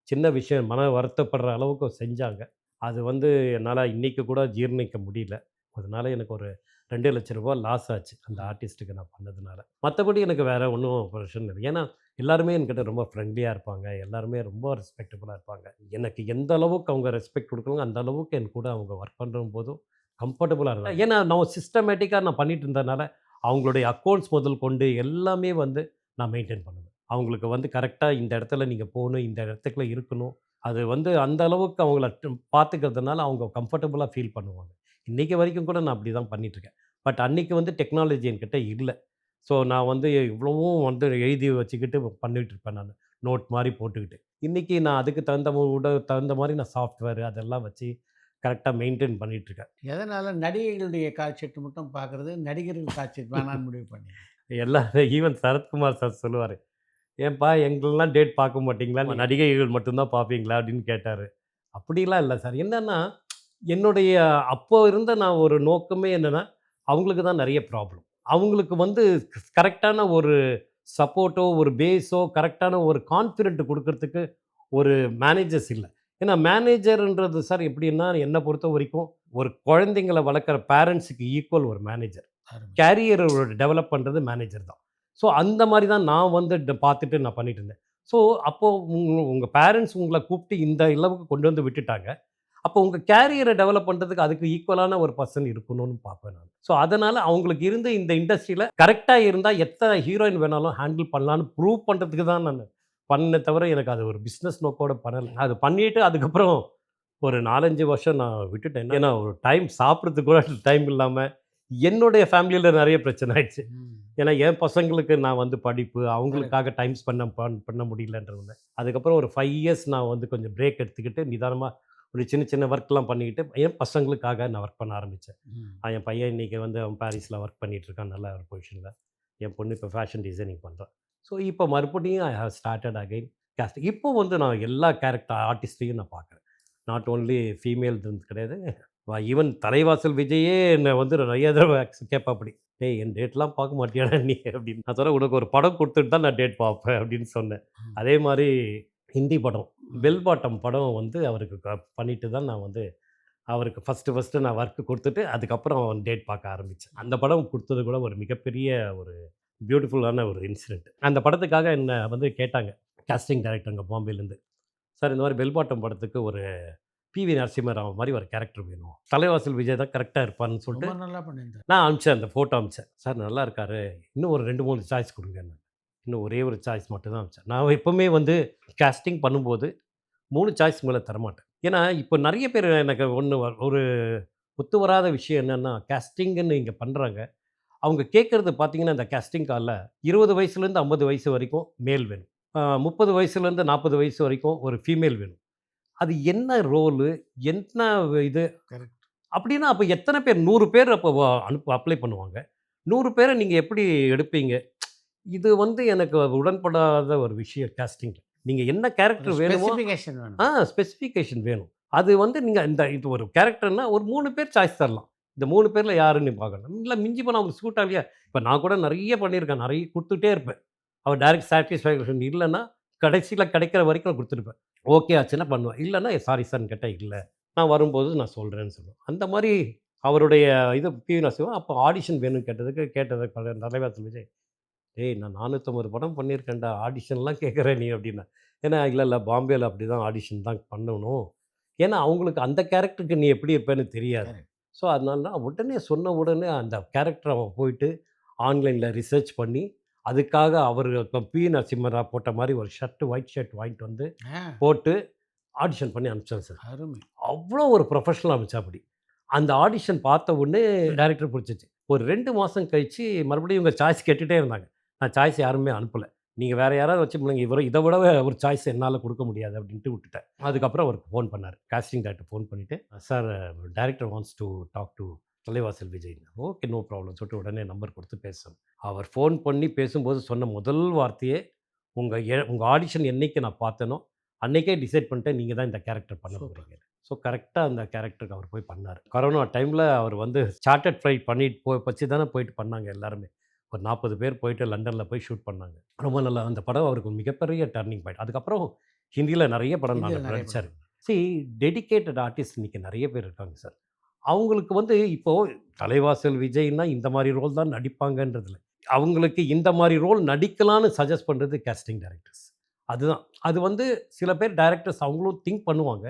சின்ன விஷயம் மன வருத்தப்படுற அளவுக்கு செஞ்சாங்க. அது வந்து என்னால இன்னைக்கு கூட ஜீரணிக்க முடியல. அதனால எனக்கு ஒரு ரூ. 2,00,000 லாஸ் ஆச்சு. அந்த ஆர்டிஸ்ட்டுக்கு நான் பண்ணதுனால. மத்தபடி எனக்கு வேற ஒண்ணும் பிரச்சனை இல்ல. ஏன்னா, எல்லாருமே என்கிட்ட ரொம்ப ஃப்ரெண்ட்லியா இருப்பாங்க. எல்லாருமே ரொம்ப ரெஸ்பெக்டபுளா இருப்பாங்க. எனக்கு எந்த அளவுக்கு அவங்க ரெஸ்பெக்ட் குடுக்குறாங்களோ, அந்த அளவுக்கு என் கூட அவங்க ஒர்க் பண்ணும்போதும் கம்ஃபர்டபுளா இருந்தாங்க. ஏன்னா, நான் சிஸ்டமேட்டிக்கா நான் பண்ணிட்டு இருந்ததுனால, அவங்களுடைய அக்கவுண்ட்ஸ் முதல் கொண்டு எல்லாமே வந்து நான் மெயின்டெயின் பண்ணுவேன். அவங்களுக்கு வந்து கரெக்ட்டா இந்த இடத்துல நீங்க போணும், இந்த இடத்துக்குள்ள இருக்கணும். அது வந்து அந்த அளவுக்கு அவங்கள பார்த்துக்கிறதுனால அவங்க கம்ஃபர்டபுளா ஃபீல் பண்ணுவாங்க. இன்னைக்கு வரைக்கும் கூட நான் அப்படி தான் பண்ணிட்டுருக்கேன். பட் அன்னைக்கு வந்து டெக்னாலஜி என்கிட்ட இல்ல. ஸோ நான் வந்து இவ்வளவும் வந்து எழுதி வச்சுக்கிட்டு பண்ணிட்டு இருப்பேன் நானு. நோட் மாரி போட்டுக்கிட்டு. இன்னைக்கு நான் அதுக்கு தகுந்த மாரி நான் சாஃப்ட்வேர் அதெல்லாம் வச்சு கரெக்ட்டா மெயின்டெயின் பண்ணிட்டுருக்கேன். எதனால நடிகைகளுடைய கால் ஷீட் மட்டும் பார்க்குறது, நடிகர்கள் கால் ஷீட் வேணான்னு முடிவு பண்ணீங்க? ஈவன் சரத்குமார் சார் சொல்லுவாரு. "ஏன்பா எங்களலாம் டேட் பார்க்க மாட்டீங்களா? நடிகைகள் மட்டும் தான் பார்ப்பீங்களா?" அப்படின்னு கேட்டாரு. அப்படிலாம் இல்ல சார். என்னன்னா, என்னுடைய அப்போ இருந்த நான் ஒரு நோக்கமே என்னன்னா, அவங்களுக்கு தான் நெறைய ப்ராப்ளம். அவங்களுக்கு வந்து கரெக்ட்டான ஒரு சப்போர்ட்டோ, ஒரு பேஸோ, கரெக்ட்டான ஒரு கான்ஃபிடென்ட் குடுக்கறதுக்கு ஒரு மேனேஜர்ஸ் இல்ல. ஏன்னா மேனேஜர்ன்றது சார் எப்படின்னா, என்ன பொறுத்தவரைக்கும் ஒரு குழந்தைங்கள வளர்க்குற பேரண்ட்ஸுக்கு ஈக்குவல் ஒரு மேனேஜர். அருமை. கேரியர் டெவலப் பண்றது மேனேஜர் தான். ஸோ அந்த மாரி தான் நான் வந்து பார்த்துட்டு நான் பண்ணிட்டு இருந்தேன். ஸோ அப்போ உங்க பேரண்ட்ஸ் உங்கள கூப்பிட்டு இந்த அளவுக்கு கொண்டு வந்து விட்டுட்டாங்க. அப்போ உங்க கேரியர டெவலப் பண்றதுக்கு அதுக்கு ஈக்குவலான ஒரு பெர்சன் இருக்கணும்னு பார்ப்பேன் நான். ஸோ அதனால அவங்களுக்கு இருந்து இந்த இண்டஸ்ட்ரியில கரெக்ட்டா இருந்தா எத்தன ஹீரோயின் வேணாலும் ஹேண்டில் பண்ணலான்னு ப்ரூவ் பண்றதுக்கு தான் நானு பண்ணேனே தவிர, எனக்கு அது ஒரு பிசினஸ் நோக்கோட பண்ணல. அது பண்ணிட்டு அதுக்கப்புறம் ஒரு 4, 5 வருஷம் நான் விட்டுட்டேன். ஏன்னா ஒரு டைம் சாப்பிடுறதுக்கு கூட டைம் இல்லாம, என்னுடைய ஃபேமிலியில நெறைய பிரச்சனை ஆயிடுச்சு. ம். ஏன்னா என் பசங்களுக்கு நான் வந்து படிப்பு, கரெக்ட். அவங்களுக்காக டைம் பண்ண முடியலன்றதுனால. அதுக்கப்புறம் ஒரு 5 இயர்ஸ் நான் வந்து கொஞ்சம் பிரேக் எடுத்துக்கிட்டு நிதானமா ஒரு சின்ன சின்ன ஒர்க்லாம் பண்ணிக்கிட்டு, என் பசங்களுக்காக நான் ஒர்க் பண்ண ஆரம்பிச்சேன். ம். என் பையன் இன்னைக்கு வந்து அவன் பாரிஸ்ல ஒர்க் பண்ணிட்டு இருக்கான். நல்ல ஒரு பொசிஷன்ல. என் பொண்ணு இப்போ ஃபேஷன் டிசைனிங் பண்றா. ஸோ இப்போ மறுபடியும் I have started again casting. இப்போ வந்து நான் எல்லா கேரக்டர் ஆர்டிஸ்ட்டையும் நான் பார்க்குறேன். நாட் ஒன்லி ஃபீமேல்துன்னு கிடையாது. ஈவன் தலைவாசல் விஜயே என்ன வந்து நிறைய தடவ கேட்பாப்படி. "டேய் என் டேட்லாம் பார்க்க மாட்டியாடா நீ?" அப்படின்னு. நான் சொன்னேன், "உனக்கு ஒரு படம் குடுத்துட்டு தான் நான் டேட் பார்ப்பேன்" அப்படின்னு சொன்னேன். ம். அதே மாரி ஹிந்தி படம், ம். பெல் பாட்டம் படம் வந்து அவருக்கு பண்ணிட்டு தான் நான் வந்து அவருக்கு ஃபர்ஸ்ட்டு நான் ஒர்க் குடுத்துட்டு, அதுக்கப்புறம் டேட் பார்க்க ஆரம்பிச்சேன். அந்த படம் குடுத்தது கூட ஒரு மிகப்பெரிய ஒரு பியூட்டிஃபுல்லான ஒரு இன்சிடென்ட். அந்த படத்துக்காக என்ன வந்து கேட்டாங்க. காஸ்டிங் டைரக்டர் அங்க பாம்பேலேருந்து. "சார் இந்த மாரி பெல் பாட்டம் படத்துக்கு ஒரு பி.வி. நரசிம்மராவ் மாரி ஒரு கேரக்டர் வேணும். தலைவாசல் விஜய் தான் கரெக்ட்டா இருப்பார்ன்னு" சொல்லிட்டு ரொம்ப நல்லா பண்ணியிருந்தார். நான் அனுப்பிச்சேன். அந்த ஃபோட்டோ அனுப்பிச்சேன். "சார் நல்லா இருக்காரு. இன்னும் ஒரு 2, 3 சாய்ஸ் குடுங்கன்னாங்க." இன்னும் ஒரே ஒரு சாய்ஸ் மட்டும் தான் அனுப்பிச்சேன். நான் எப்பவுமே வந்து காஸ்டிங் பண்ணும்போது 3 சாய்ஸ் மேல தரமாட்டேன். ஏன்னா, இப்போ நெறைய பேர் எனக்கு ஒரு ஒத்து வராத விஷயம் என்னன்னா, காஸ்டிங்குன்னு இங்க பண்றாங்க. அவங்க கேட்கறது பார்த்தீங்கன்னா, இந்த காஸ்டிங் கால்ல 20 வயசுலேருந்து 50 வயசு வரைக்கும் மேல் வேணும். 30 வயசுலேருந்து 40 வயசு வரைக்கும் ஒரு ஃபீமேல் வேணும். அது என்ன ரோலு? என்ன இது? கரெக்ட். அப்டின்னா, அப்ப எத்தன பேர் 100 பேர் அப்போ அப்ளை பண்ணுவாங்க. 100 பேர நீங்க எப்படி எடுப்பீங்க? இது வந்து எனக்கு உடன்படாத ஒரு விஷயம் காஸ்டிங்ல. நீங்க என்ன ஒரு கேரக்டர் வேணுமோ ஸ்பெசிஃபிகேஷன் வேணும். ஸ்பெசிஃபிகேஷன் வேணும். அது வந்து இது ஒரு கேரக்டர்னா ஒரு 3 பேர் சாய்ஸ் தரலாம். இந்த 3 பேர்ல யாருன்னு பார்க்கணும். இல்ல மிஞ்சி போனா அவங்களுக்கு சூட் ஆகலையா, இப்ப நான் கூட நெறைய பண்ணியிருக்கேன். நெறைய குடுத்துட்டே இருப்பேன். அவர் டைரக்ட் சாட்டிஸ்ஃபேக்ஷன் இல்லன்னா, கடைசியில கிடைக்கிற வரைக்கும் நான் குடுத்துருப்பேன். ஓகே ஆச்சுன்னா பண்ணுவேன். இல்லன்னா சாரி சார்ன்னு கேட்டா, இல்ல. நான் வரும்போது நான் சொல்றேன்னு சொல்லுவேன். அந்த மாரி அவருடைய இது பி.வி. நரசிம்மன் அப்போ ஆடிஷன் வேணும்னு கேட்டதுக்கு தலைவாசல் விஜய், "ஏய் நான் 450 படம் பண்ணியிருக்கேன்டா, ஆடிஷன்லாம் கேட்குற நீ" அப்படின்னா. ஏன்னா, இல்ல பாம்பேல அப்படிதான் ஆடிஷன் தான் பண்ணணும். ஏன்னா, அவங்களுக்கு அந்த கேரக்டருக்கு நீ எப்படி இருப்பேன்னு தெரியாது. கரெக்ட். ஸோ, அதனால தான் உடனே சொன்ன உடனே அந்த கேரக்டர அவன் போயிட்டு ஆன்லைன்ல ரிசர்ச் பண்ணி, அதுக்காக அவரு இப்ப நரசிம்ம ராவ் போட்ட மாரி ஒரு ஒயிட் ஷர்ட் வாங்கிட்டு வந்து ஆ, போட்டு ஆடிஷன் பண்ணி அனுப்பிச்சாங்க சார். அருமை. அவ்வளோ ஒரு ப்ரொஃபஷனலா அனுப்பிச்சாப்படி. அந்த ஆடிஷன் பார்த்த உடனே டைரக்டர் புடிச்சிச்சு. ஒரு 2 மாசம் கழிச்சு மறுபடியும் இவங்க சாய்ஸ் கேட்டுட்டே இருந்தாங்க. நான் சாய்ஸ் யாருமே அனுப்பல. நீங்க வேற யாராவது வச்சு பண்ணுங்க. இத விட ஒரு சாய்ஸ் என்னால குடுக்க முடியாது அப்டின்ட்டு விட்டுட்டேன். அதுக்கப்புறம் அவருக்கு ஃபோன் பண்ணாரு. காஸ்டிங் டைரக்டர் ஃபோன் பண்ணிட்டு, "sir director wants to talk to Thalaivasal Vijay." Okay no problem சொல்லிட்டு உடனே நம்பர் குடுத்து பேசணும். அவர் ஃபோன் பண்ணி பேசும்போது சொன்ன முதல் வார்த்தையே, உங்க ஆடிஷன் என்னைக்கு நான் பார்த்தேனோ, அன்னைக்கே டிசைட் பண்ணிட்டேன். நீங்க தான் இந்த கேரக்டர் பண்ண சூப்பர். போறீங்க. ஸோ கரெக்ட்டா அந்த கேரக்டருக்கு அவர் போய் பண்ணாரு. கொரோனா டைம்ல அவர் வந்து சார்ட்டர்ட் ஃப்ளைட் பண்ணிட்டு வச்சு தானே போயிட்டு பண்ணாங்க எல்லாருமே. ஒரு 40 பேர் போயிட்டு லண்டன்ல போய் ஷூட் பண்ணாங்க. ரொம்ப நல்லா அந்த படம் அவருக்கு மிகப்பெரிய டர்னிங் பாயிண்ட். அதுக்கப்புறம் ஹிந்தியில நெறைய படம் ஹிந்தியில நெறைய நடிச்சாரு. படம். டெடிகேட்டட் ஆர்டிஸ்ட் இன்னைக்கு நெறைய பேர் இருக்காங்க சார். அவங்களுக்கு வந்து இப்போ தலைவாசல் விஜய்னா இந்த மாரி ரோல் தான் நடிப்பாங்கன்றதில்ல. அவங்களுக்கு இந்த மாரி ரோல் நடிக்கலான்னு சஜெஸ்ட் பண்றது காஸ்டிங் டைரக்டர்ஸ். அதுதான். அது வந்து சில பேர் டைரக்டர்ஸ் அவங்களும் திங்க் பண்ணுவாங்க.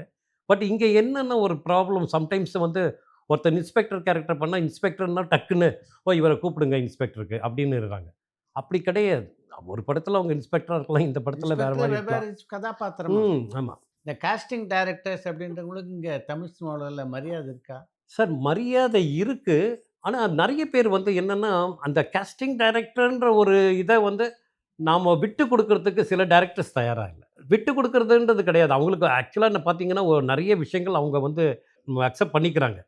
பட் இங்க என்னன்னா ஒரு ப்ராப்ளம் சம்டைம்ஸ் வந்து ஒருத்தன் இன்ஸ்பெக்டர் கேரக்டர் பண்ணா, இன்ஸ்பெக்டர்னா டக்குன்னு, "ஓ! இவர கூப்பிடுங்க இன்ஸ்பெக்டருக்கு" அப்படின்னுறாங்க. அப்படி கிடையாது. ஒரு படத்துல அவங்க இன்ஸ்பெக்டரா இருக்கலாம். இந்த படத்துல வேற இன்ஸ்பெக்டர் மாரி இருக்கலாம். வெவ்வேறு கதாபாத்திரமா. ஆமா. இந்த காஸ்டிங் டைரக்டர்ஸ் அப்படின்றவங்களுக்கு இங்க தமிழ் சினிமாவுல மரியாதை இருக்கா? சார் மரியாதை இருக்கு. ஆனா நெறைய பேர் வந்து என்னன்னா, அந்த காஸ்டிங் டைரக்டர்ன்ற ஒரு இத வந்து நாம விட்டு குடுக்குறதுக்கு சில டைரக்டர்ஸ் தயாரா இல்ல. விட்டு குடுக்குறதுன்றது கிடையாது. அவங்களுக்கு ஆக்சுவலா பார்த்தீங்கன்னா, நெறைய விஷயங்கள் அவங்க வந்து அக்செப்ட் பண்ணிக்கிறாங்க.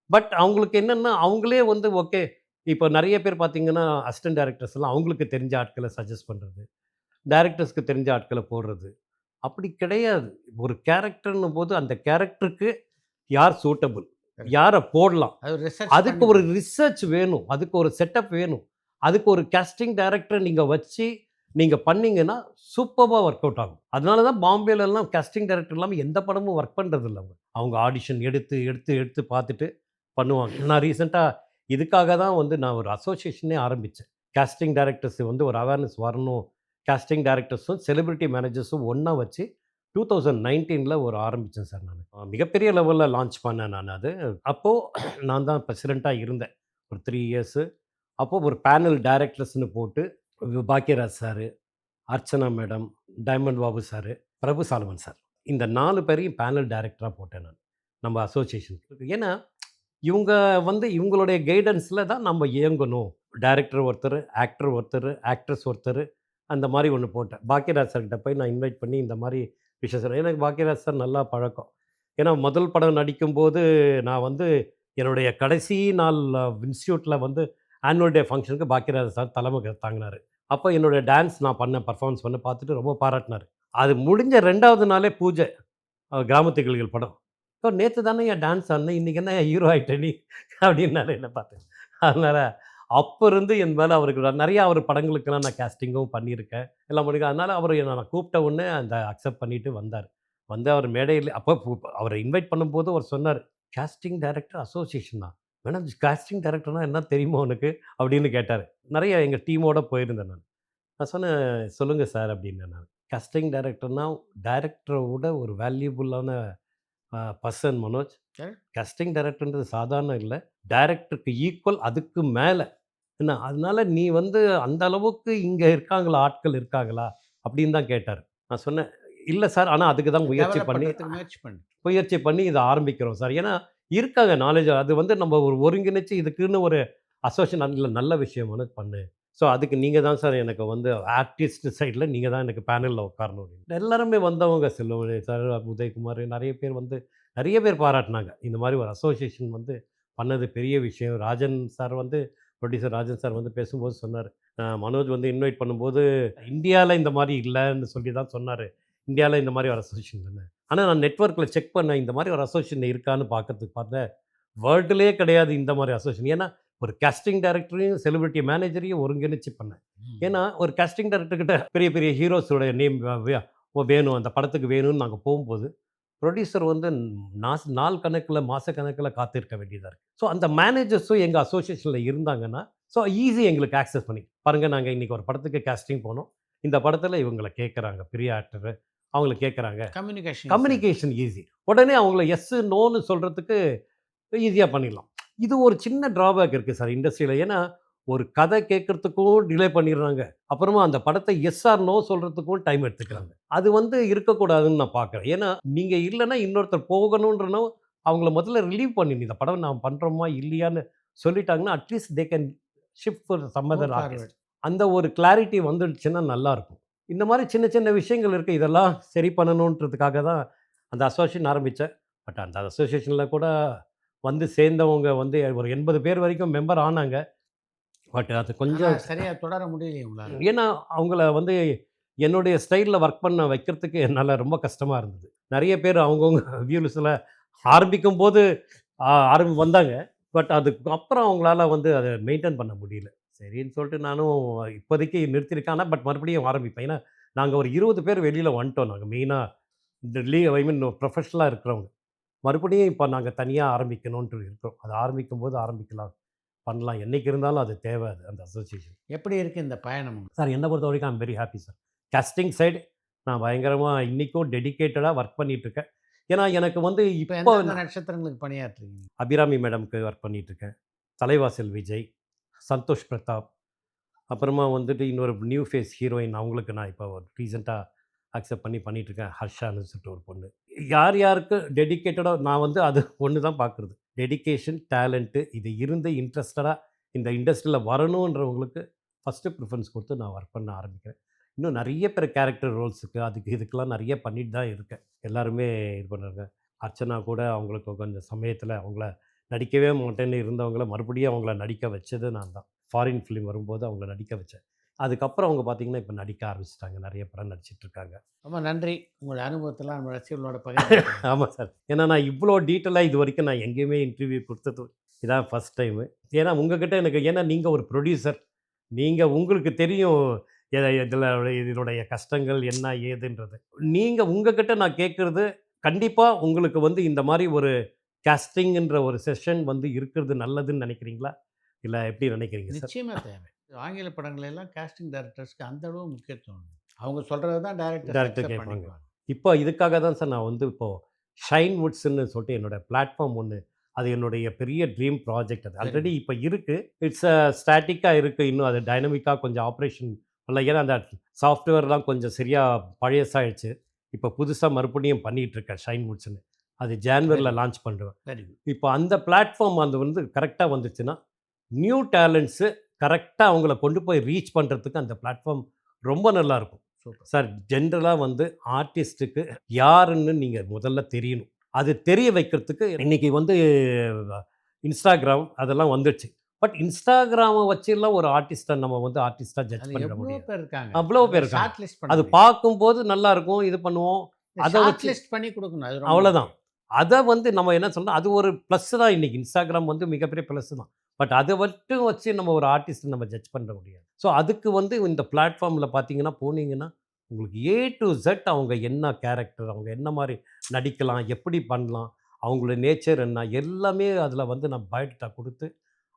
பட் அவங்களுக்கு என்னன்னா, அவங்களே வந்து ஓகே. இப்போ நெறைய பேர் பார்த்தீங்கன்னா, அசிஸ்டன்ட் டைரக்டர்ஸ்லாம் அவங்களுக்கு தெரிஞ்ச ஆட்கள சஜெஸ்ட் பண்றது. டைரக்டர்ஸ்க்கு தெரிஞ்ச ஆட்கள போடுறது. அப்படி கிடையாது. ஒரு கேரக்டர்ன்னும் போது அந்த கேரக்டருக்கு யார் சூட்டபிள்? கரெக்ட். யார போடலாம்? அது ரிசர்ச் அதுக்கு பண்ணி ஒரு பண்ணணும். ரிசர்ச் வேணும். அதுக்கு ஒரு செட்டப் வேணும். அதுக்கு ஒரு காஸ்டிங் டைரக்டர நீங்க வச்சு, நீங்க பண்ணீங்கன்னா, சூப்பர்பா வொர்க் அவுட் ஆகும். அதனால தான் பாம்பேலலாம் காஸ்டிங் டைரக்டர் இல்லாம எந்த படமும் வொர்க் பண்றதில்ல அவங்க. அவங்க ஆடிஷன் எடுத்து, எடுத்து, எடுத்து பார்த்துட்டு பண்ணுவாங்க. நான் ரீசென்ட்டா இதுக்காக தான் வந்து நான் ஒரு அசோசியேஷனே ஆரம்பிச்சேன். காஸ்டிங் டைரக்டர்ஸ் வந்து ஒரு அவேர்னஸ் வரணும். காஸ்டிங் டைரக்டர்ஸும், செலிபிரிட்டி மேனேஜர்ஸும் ஒண்ணா வச்சு 2019ல ஒரு ஆரம்பிச்சேன் சார் நானு. மிகப்பெரிய லெவல்ல லான்ச் பண்ணேன் நான் அது. அப்போ நான் தான் பிரசிடென்ட்டா இருந்தேன். ஒரு 3 இயர்ஸு. அப்போ ஒரு பேனல் டைரக்டர்ஸ்ன்னு போட்டு Bhagyaraj sir, Archana madam, Diamond Babu sir, Prabhu Solomon sir. இந்த 4 பேரையும் பேனல் டைரக்டரா போட்டேன் நான். நம்ம அசோசியேஷனுக்கு. ஏன்னா, இவங்க வந்து இவங்களுடைய கைடன்ஸ்ல தான் நம்ம இயங்கணும். டைரக்டர் ஒருத்தரு, ஆக்டர் ஒருத்தரு, ஆக்ட்ரஸ் ஒருத்தரு, அந்த மாரி ஒண்ணு போட்டேன். பாக்யராஜ் சார்கிட்ட போய் நான் இன்வைட் பண்ணி இந்த மாரி விஷயம் சொன்னேன். எனக்கு பாக்யராஜ் சார் நல்லா பழக்கம். ஏன்னா முதல் படம் நடிக்கும்போது நான் வந்து என்னுடைய கடைசி நாள் இன்ஸ்டிடியூட்ல வந்து ஆனுவல் டே ஃபங்ஷனுக்கு பாக்யராஜ் சார் தலைமை தாங்குனாரு. அப்போ என்னுடைய டான்ஸ் நான் பண்ணேன், பெர்ஃபார்மன்ஸ் பண்ணேன் பார்த்துட்டு ரொம்ப பாராட்டுனாரு. அது முடிஞ்ச 2வது நாளே பூஜை. கிராமத்து கிளிகள் படம். நேத்து தானேய்யா டான்ஸ் ஆடுன, இன்னைக்கு என்னய்யா ஹீரோ ஆயிட்ட நீ" அப்படின்னாரு என்ன பார்த்து. அதனால அப்ப இருந்து என் மேல அவருக்கு நெறைய அவர் படங்களுக்கெல்லாம் நான் கேஸ்டிங்கும் பண்ணியிருக்கேன். எல்லாம் பண்ணியிருக்கேன். அதனால அவரு என்ன நான் கூப்பிட்ட உடனே அந்த அக்செப்ட் பண்ணிட்டு வந்தாரு. வந்து அவர் மேடையில அப்ப அவர இன்வைட் பண்ணும்போது அவர் சொன்னாரு, "காஸ்டிங் டைரக்டர் அசோசியேஷனா? மேடம் காஸ்டிங் டைரக்டர்னா என்ன தெரியுமா உனக்கு?" அப்படின்னு கேட்டாரு. நெறைய எங்க டீமோட போயிருந்தேன் நான். நான் சொன்னேன், "சொல்லுங்க சார்" அப்படின்னேன் நான். "காஸ்டிங் டைரக்டர்னா டைரக்டர விட ஒரு வேல்யூபிளான பர்சன் மனோஜ். கரெக்ட். காஸ்டிங் டைரக்டர்ன்றது சாதாரணம் இல்ல. டைரக்டருக்கு ஈக்குவல் அதுக்கு மேல. என்ன அதனால நீ வந்து அந்த அளவுக்கு இங்க இருக்காங்களா? ஆட்கள் இருக்காங்களா?" அப்படின்னு தான் கேட்டாரு. நான் சொன்னேன், "இல்ல சார். ஆனா அதுக்கு தான் டெவலப் பண்றதுக்கு முயற்சி பண்ணு. முயற்சி பண்ணி இத ஆரம்பிக்கிறோம் சார்." ஏன்னா இருக்காங்க நாலேட்ஜ். அது வந்து நம்ம ஒரு ஒருங்கிணைச்சு இதுக்குன்னு ஒரு அசோசியேஷன் நல்ல விஷயம் வந்து பண்ணு. ஸோ அதுக்கு நீங்க தான் சார் எனக்கு வந்து ஆர்டிஸ்ட் சைட்ல நீங்க தான் எனக்கு பேனல்ல உட்காரணும் அப்படின்னு. எல்லாருமே வந்தவங்க செல்வமணி சார், உதயகுமார் நெறைய பேர் வந்து நெறைய பேர் பாராட்டுனாங்க. இந்த மாரி ஒரு அசோசியேஷன் வந்து பண்ணது பெரிய விஷயம். ராஜன் சார் வந்து புரொடியூசர் ராஜன் சார் வந்து பேசும்போது சொன்னாரு. மனோஜ் வந்து இன்வைட் பண்ணும்போது, இந்தியால இந்த மாரி இல்லன்னு சொல்லி தான் சொன்னாரு. இந்தியால இந்த மாரி ஒரு அசோசியேஷன் இல்லன்னு. ஆனால் நான் நெட்வொர்க்கில் செக் பண்ணேன், இந்த மாதிரி ஒரு அசோசியேஷன் இருக்கான்னு பார்க்கறதுக்கு பார்த்தேன். வேர்ல்டுலேயே கிடையாது இந்த மாதிரி அசோசியேஷன். ஏன்னா ஒரு காஸ்டிங் டைரக்டரையும் செலிபிரிட்டி மேனேஜரையும் ஒருங்கிணைச்சு பண்ணேன். ஏன்னா ஒரு காஸ்டிங் டைரக்டர் கிட்ட பெரிய பெரிய ஹீரோஸோட நேம் வேணும், அந்த படத்துக்கு வேணும்னு நாங்கள் போகும்போது ப்ரொடியூசர் வந்து நாள் கணக்கில் மாத கணக்கில் காத்திருக்க வேண்டியதாக இருக்குது. ஸோ அந்த மேனேஜர்ஸும் எங்கள் அசோசியேஷனில் இருந்தாங்கன்னா ஸோ ஈஸி எங்களுக்கு ஆக்சஸ் பண்ணி பாருங்கள். நாங்கள் இன்றைக்கி ஒரு படத்துக்கு காஸ்டிங் போனோம், இந்த படத்தில் இவங்களை கேட்குறாங்க, பெரிய ஆக்டரு அவங்கள கேட்குறாங்க. Communication easy. உடனே அவங்கள எஸ் நோன்னு சொல்கிறதுக்கு ஈஸியாக பண்ணிடலாம். இது ஒரு சின்ன ட்ராபேக் இருக்குது சார் இண்டஸ்ட்ரியில். ஏன்னா ஒரு கதை கேட்குறதுக்கும் டிலே பண்ணிடுறாங்க, அப்புறமா அந்த படத்தை எஸ் ஆர் நோ சொல்கிறதுக்கும் டைம் எடுத்துக்கிறாங்க. அது வந்து இருக்கக்கூடாதுன்னு நான் பார்க்குறேன். ஏன்னா நீங்கள் இல்லைன்னா இன்னொருத்தர் போகணுன்றனோ அவங்கள முதல்ல ரிலீவ் பண்ணிடணும். இந்த படம் நான் பண்ணுறோமா இல்லையான்னு சொல்லிட்டாங்கன்னா at least they can shift for some other artist. அந்த ஒரு கிளாரிட்டி வந்துடுச்சுன்னா நல்லாயிருக்கும். இந்த மாதிரி சின்ன சின்ன விஷயங்கள் இருக்குது, இதெல்லாம் சரி பண்ணணுன்றதுக்காக தான் அந்த அசோசியேஷன் ஆரம்பித்தேன். பட் அந்த அசோசியேஷனில் கூட வந்து சேர்ந்தவங்க வந்து ஒரு 80 பேர் வரைக்கும் மெம்பர் ஆனாங்க. பட் அது கொஞ்சம் சரியாக தொடர முடியலையே உங்களால். ஏன்னா அவங்கள வந்து என்னுடைய ஸ்டைலில் ஒர்க் பண்ண வைக்கிறதுக்கு என்னால் ரொம்ப கஷ்டமாக இருந்தது. நிறைய பேர் அவங்கவுங்க வியூஸில் ஆரம்பிக்கும் போது வந்தாங்க. பட் அதுக்கப்புறம் அவங்களால வந்து அதை மெயின்டைன் பண்ண முடியல. சரின்னு சொல்லிட்டு நானும் இப்போதைக்கு நிறுத்தியிருக்கேன். ஆனால் பட் மறுபடியும் ஆரம்பிப்பேன். ஏன்னா நாங்கள் ஒரு 20 பேர் வெளியில் வந்துட்டோம். நாங்கள் மெயினாக இந்த ஐ மீன் ப்ரொஃபஷனலாக இருக்கிறவங்க. மறுபடியும் இப்போ நாங்கள் தனியாக ஆரம்பிக்கணுன்ட்டு இருக்கோம். அது ஆரம்பிக்கும்போது ஆரம்பிக்கலாம், பண்ணலாம். என்னைக்கு இருந்தாலும் அது தேவை, அது அந்த அசோசியேஷன். எப்படி இருக்குது இந்த பயணம் சார் என்னை பொறுத்த வரைக்கும் I'm very happy sir. Casting side நான் பயங்கரமாக இன்றைக்கும் டெடிக்கேட்டடாக ஒர்க் பண்ணிகிட்ருக்கேன். ஏன்னா எனக்கு வந்து இப்போ நட்சத்திரங்களுக்கு பணியாற்றுறீங்க? அபிராமி மேடம்க்கு ஒர்க் பண்ணிகிட்ருக்கேன், தலைவாசல் விஜய், சந்தோஷ் பிரதாப், அப்புறமா வந்துட்டு இன்னொரு நியூ ஃபேஸ் ஹீரோயின் அவங்களுக்கு நான் இப்போ ரீசெண்டாக அக்செப்ட் பண்ணிகிட்ருக்கேன், ஹர்ஷான்னு சொல்லிட்டு ஒரு பொண்ணு. யார் யாருக்கு டெடிக்கேட்டடாக நான் வந்து அது ஒன்று தான் பார்க்குறது. டெடிக்கேஷன், டேலண்ட்டு இது இருந்து இன்ட்ரெஸ்டடாக இந்த இண்டஸ்ட்ரியில் வரணுன்றவங்களுக்கு ஃபஸ்ட்டு ப்ரிஃபரன்ஸ் கொடுத்து நான் ஒர்க் பண்ண ஆரம்பிக்கிறேன். இன்னும் நிறைய பேர் கேரக்டர் ரோல்ஸுக்கு இதுக்கெல்லாம் நிறைய பண்ணிட்டு தான் இருக்கேன். எல்லாருமே இது பண்ணுறாங்க. அர்ச்சனா கூட அவங்களுக்கு கொஞ்சம் சமயத்தில் அவங்கள நடிக்கவே மாட்டேன்னு இருந்தவங்கள மறுபடியும் அவங்கள நடிக்க வச்சது நான் தான். ஃபாரின் ஃபிலிம் வரும்போது அவங்கள நடிக்க வச்சேன். அதுக்கப்புறம் அவங்க பார்த்திங்கன்னா இப்போ நடிக்க ஆரம்பிச்சிட்டாங்க, நிறைய படம் நடிச்சிட்ருக்காங்க. ரொம்ப நன்றி. உங்களோட அனுபவத்தெல்லாம் நம்ம ரசிகர்களோட ஆமாம் சார். ஏன்னா நான் இவ்வளோ டீட்டெயிலாக இது வரைக்கும் நான் எங்கேயுமே இன்டர்வியூ கொடுத்தது இதான் ஃபஸ்ட் டைமு. ஏன்னா உங்ககிட்ட எனக்கு ஏன்னா நீங்கள் ஒரு ப்ரொடியூசர், நீங்கள் உங்களுக்கு தெரியும் இதில் இதனுடைய கஷ்டங்கள் என்ன ஏதுன்றது. நீங்கள் உங்ககிட்ட நான் கேட்குறது கண்டிப்பாக உங்களுக்கு வந்து இந்த மாதிரி ஒரு காஸ்டிங்ன்ற ஒரு செஷன் வந்து இருக்கிறது நல்லதுன்னு நினைக்கிறீங்களா, இல்லை எப்படி நினைக்கிறீங்க சார்? நிச்சயமாக தேவை. ஆங்கில படங்கள் எல்லாம் காஸ்டிங் டைரக்டர்ஸ்க்கு அந்த அளவு முக்கியத்துவம். அவங்க சொல்கிறது தான் டைரக்டர் கேட்பாங்க. இப்போ இதுக்காக தான் சார் நான் வந்து இப்போது ஷைன் வுட்ஸ்ன்னு சொல்லிட்டு என்னோடய பிளாட்ஃபார்ம் ஒன்று, அது என்னுடைய பெரிய ட்ரீம் ப்ராஜெக்ட். அது ஆல்ரெடி இப்போ இருக்குது. இட்ஸ் ஸ்டாட்டிக்காக இருக்குது. இன்னும் அது டைனமிக்காக கொஞ்சம் ஆப்ரேஷன் பண்ணல. ஏன்னா அந்த சாஃப்ட்வேர்லாம் கொஞ்சம் சரியாக பழையசாகிடுச்சு. இப்போ புதுசாக மறுபடியும் பண்ணிகிட்ருக்கேன் ஷைன் வுட்ஸ்ன்னு. அது ஜான்வரியில் லான்ச் பண்ணுவேன். இப்போ அந்த பிளாட்ஃபார்ம் அது வந்து கரெக்டாக வந்துச்சுன்னா நியூ டேலண்ட்ஸு கரெக்டாக அவங்கள கொண்டு போய் ரீச் பண்ணுறதுக்கு அந்த பிளாட்ஃபார்ம் ரொம்ப நல்லாயிருக்கும் சார். ஜென்ரலாக வந்து ஆர்டிஸ்ட்டுக்கு யாருன்னு நீங்கள் முதல்ல தெரியணும். அது தெரிய வைக்கிறதுக்கு இன்றைக்கி வந்து இன்ஸ்டாகிராம் அதெல்லாம் வந்துடுச்சு. பட் இன்ஸ்டாகிராமை வச்சுலாம் ஒரு ஆர்டிஸ்ட்டை நம்ம வந்து ஆர்டிஸ்ட்டாக ஜட்ஜ் பண்ணிட முடியாது. அவ்வளோ பேர் இருக்காங்க. அது பார்க்கும்போது நல்லாயிருக்கும், இது பண்ணுவோம், அதை வச்சு லிஸ்ட் பண்ணி கொடுக்கணும், அவ்வளோதான். அதை வந்து நம்ம என்ன சொல்லணும், அது ஒரு ப்ளஸ் தான். இன்றைக்கி இன்ஸ்டாகிராம் வந்து மிகப்பெரிய ப்ளஸ் தான். பட் அதை மட்டும் வச்சு நம்ம ஒரு ஆர்டிஸ்ட்டை நம்ம ஜட்ஜ் பண்ண முடியாது. ஸோ அதுக்கு வந்து இந்த பிளாட்ஃபார்மில் பார்த்தீங்கன்னா போனீங்கன்னா உங்களுக்கு ஏ டு Z அவங்க என்ன கேரக்டர், அவங்க என்ன மாதிரி நடிக்கலாம், எப்படி பண்ணலாம், அவங்களோட நேச்சர் என்ன, எல்லாமே அதில் வந்து நான் பயோடேட்டா கொடுத்து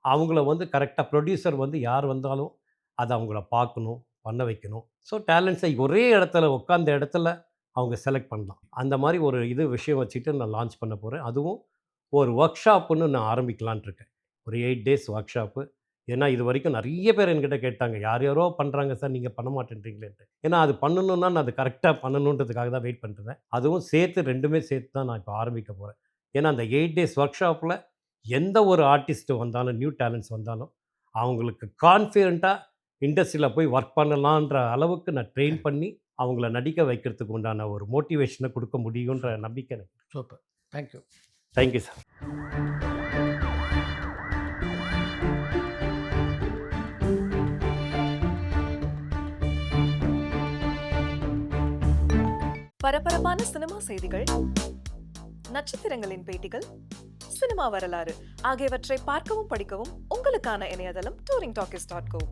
அவங்கள வந்து கரெக்டாக ப்ரொடியூசர் வந்து யார் வந்தாலும் அதை அவங்கள பார்க்கணும், பண்ண வைக்கணும். ஸோ டேலண்ட்ஸை ஒரே இடத்துல உட்காந்த இடத்துல அவங்க செலக்ட் பண்ணலாம். அந்த மாதிரி ஒரு விஷயம் வச்சுட்டு நான் லான்ச் பண்ண போகிறேன். அதுவும் ஒரு ஒர்க் ஷாப்புன்னு நான் ஆரம்பிக்கலான் இருக்கேன். ஒரு 8 டேஸ் ஒர்க் ஷாப்பு. ஏன்னா இது வரைக்கும் நிறைய பேர் என்கிட்ட கேட்டாங்க, யார் யாரோ பண்ணுறாங்க சார், நீங்கள் பண்ண மாட்டேன்றீங்களேன்ட்டு. ஏன்னா அது பண்ணணுன்னா நான் அது கரெக்டாக பண்ணணுன்றதுக்காக தான் வெயிட் பண்ணிட்டுருந்தேன். அதுவும் சேர்த்து 2மே சேர்த்து தான் நான் இப்போ ஆரம்பிக்க போகிறேன். ஏன்னா அந்த 8 டேஸ் ஒர்க் ஷாப்பில் எந்த ஒரு ஆர்டிஸ்ட்டு வந்தாலும், நியூ டேலண்ட்ஸ் வந்தாலும் அவங்களுக்கு கான்ஃபிடென்ட்டாக இண்டஸ்ட்ரியில் போய் ஒர்க் பண்ணலான்ற அளவுக்கு நான் ட்ரெயின் பண்ணி அவங்கள நடிக்க வைக்கிறதுக்கு உண்டான ஒரு மோட்டிவேஷனை கொடுக்க முடியுன்ற நம்பிக்கை எனக்கு. சூப்பர். தேங்க்யூ. Thank you sir. பரபரப்பான சினிமா செய்திகள், நட்சத்திரங்களின் பேட்டிகள், சினிமா வரலாறு ஆகியவற்றை பார்க்கவும் படிக்கவும் உங்களுக்கான இணையதளம் touringtalkies.co.